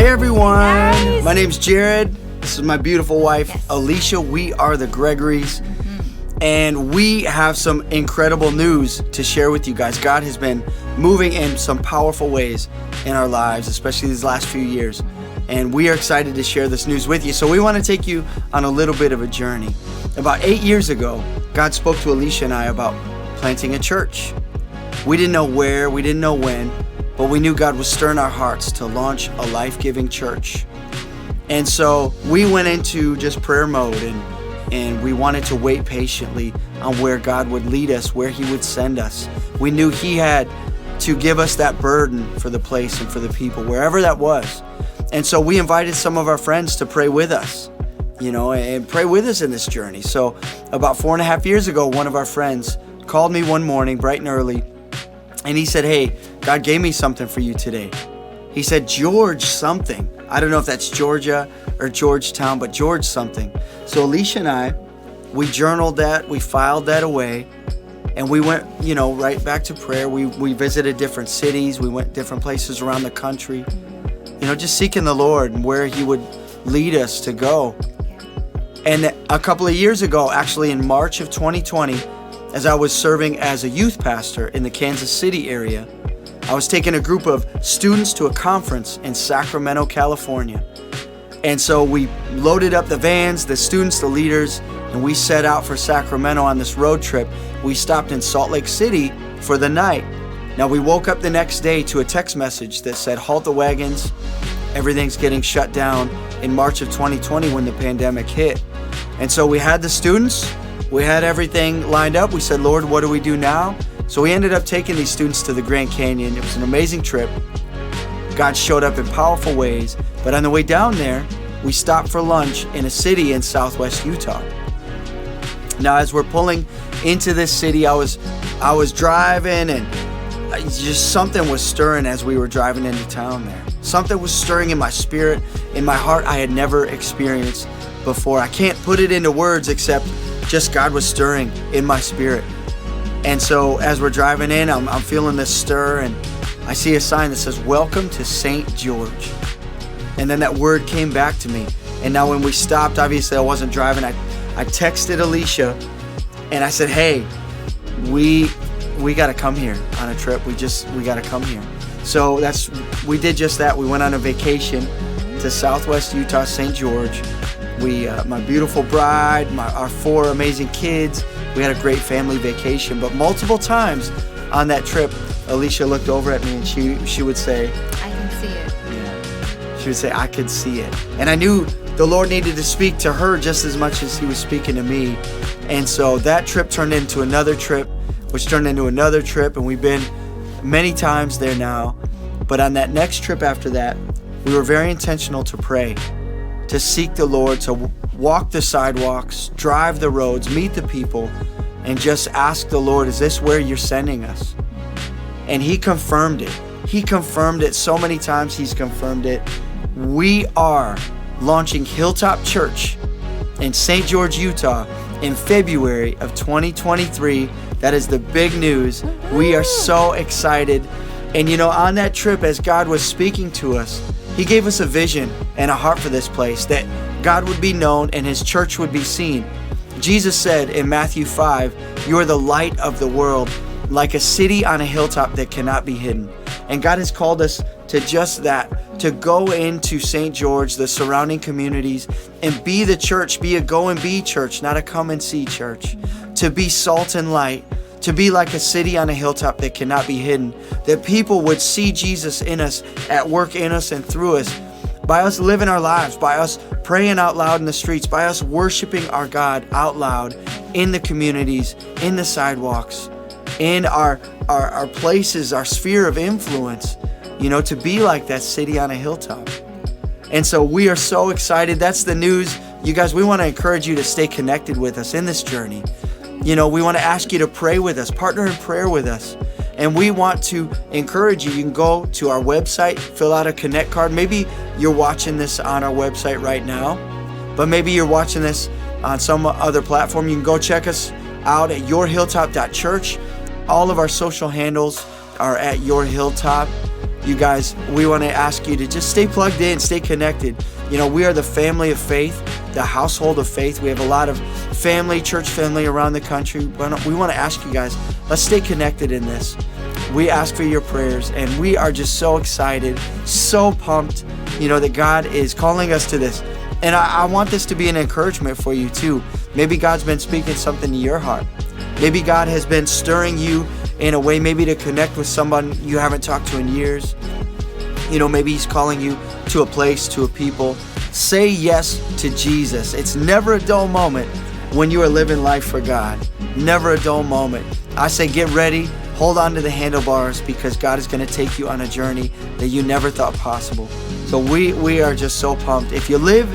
Hey everyone, Guys. my name's Jared. This is my beautiful wife, Alicia. We are the Gregorys, and we have some incredible news to share with you guys. God has been moving in some powerful ways in our lives, especially these last few years, and we are excited to share this news with you. So we want to take you on a little bit of a journey. About 8 years ago, God spoke to Alicia and I about planting a church. We didn't know where, we didn't know when, but we knew God was stirring our hearts to launch a life-giving church. And so we went into just prayer mode and we wanted to wait patiently on where God would lead us, where He would send us. We knew He had to give us that burden for the place and for the people, wherever that was. And so we invited some of our friends to pray with us, and pray with us in this journey. So about 4.5 years ago, one of our friends called me one morning, bright and early, and he said, "Hey, God gave me something for you today." He said, "George something." I don't know if that's Georgia or Georgetown, but George something. So Alicia and I, we journaled that, we filed that away, and we went, right back to prayer. We visited different cities, we went different places around the country, just seeking the Lord and where He would lead us to go. And a couple of years ago, actually in March of 2020, as I was serving as a youth pastor in the Kansas City area, I was taking a group of students to a conference in Sacramento, California. And so we loaded up the vans, the students, the leaders, and we set out for Sacramento on this road trip. We stopped in Salt Lake City for the night. Now we woke up the next day to a text message that said, "Halt the wagons, everything's getting shut down," in March of 2020 when the pandemic hit. And so we had the students, we had everything lined up. We said, "Lord, what do we do now?" So we ended up taking these students to the Grand Canyon. It was an amazing trip. God showed up in powerful ways. But on the way down there, we stopped for lunch in a city in southwest Utah. Now, as we're pulling into this city, I was driving, and just something was stirring as we were driving into town there. Something was stirring in my spirit, in my heart I had never experienced before. I can't put it into words except just God was stirring in my spirit. And so as we're driving in, I'm feeling this stir, and I see a sign that says, "Welcome to St. George." And then that word came back to me. And now when we stopped, obviously I wasn't driving. I texted Alicia and I said, "Hey, we got to come here on a trip. We got to come here." So we did just that. We went on a vacation to southwest Utah, St. George. My beautiful bride, our 4 amazing kids, we had a great family vacation. But multiple times on that trip, Alicia looked over at me and she would say, I can see it. Yeah. She would say, "I could see it." And I knew the Lord needed to speak to her just as much as He was speaking to me. And so that trip turned into another trip, which turned into another trip, and we've been many times there now. But on that next trip after that, we were very intentional to pray, to seek the Lord, to walk the sidewalks, drive the roads, meet the people, and just ask the Lord, "Is this where You're sending us?" And He confirmed it. He confirmed it so many times. He's confirmed it. We are launching Hilltop Church in St. George, Utah in February of 2023. That is the big news. We are so excited. And on that trip, as God was speaking to us, He gave us a vision and a heart for this place, that God would be known and His church would be seen. Jesus said in Matthew 5, "You are the light of the world, like a city on a hilltop that cannot be hidden." And God has called us to just that, to go into St. George, the surrounding communities, and be the church, be a go and be church, not a come and see church, to be salt and light, to be like a city on a hilltop that cannot be hidden, that people would see Jesus in us, at work in us and through us, by us living our lives, by us praying out loud in the streets, by us worshiping our God out loud in the communities, in the sidewalks, in our places, our sphere of influence, to be like that city on a hilltop. And so we are so excited. That's the news. You guys, we want to encourage you to stay connected with us in this journey. We want to ask you to pray with us, partner in prayer with us. And we want to encourage you. You can go to our website, fill out a Connect card. Maybe you're watching this on our website right now, but maybe you're watching this on some other platform. You can go check us out at yourhilltop.church. All of our social handles are at yourhilltop. you guys, we want to ask you to just stay plugged in, stay connected. You know, we are the family of faith, the household of faith. We have a lot of family, church family around the country. We want to ask you guys, let's stay connected in this. We ask for your prayers, and we are just so excited, so pumped, you know, that God is calling us to this. And I want this to be an encouragement for you too. Maybe God's been speaking something to your heart. Maybe God has been stirring you in a way, maybe to connect with someone you haven't talked to in years. You know, maybe He's calling you to a place, to a people. Say yes to Jesus. It's never a dull moment when you are living life for God. Never a dull moment. I say get ready, hold on to the handlebars, because God is going to take you on a journey that you never thought possible. So we are just so pumped. If you live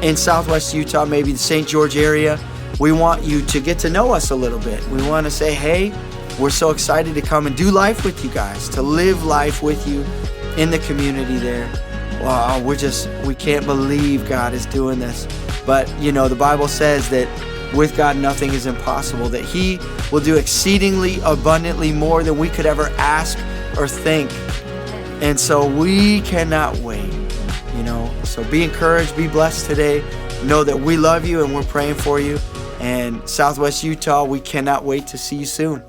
in Southwest Utah, maybe the St. George area, we want you to get to know us a little bit. We want to say, hey, we're so excited to come and do life with you guys, to live life with you in the community there. Wow, we can't believe God is doing this. But, you know, the Bible says that with God, nothing is impossible, that He will do exceedingly abundantly more than we could ever ask or think. And so we cannot wait, you know. So be encouraged, be blessed today. Know that we love you and we're praying for you. And Southwest Utah, we cannot wait to see you soon.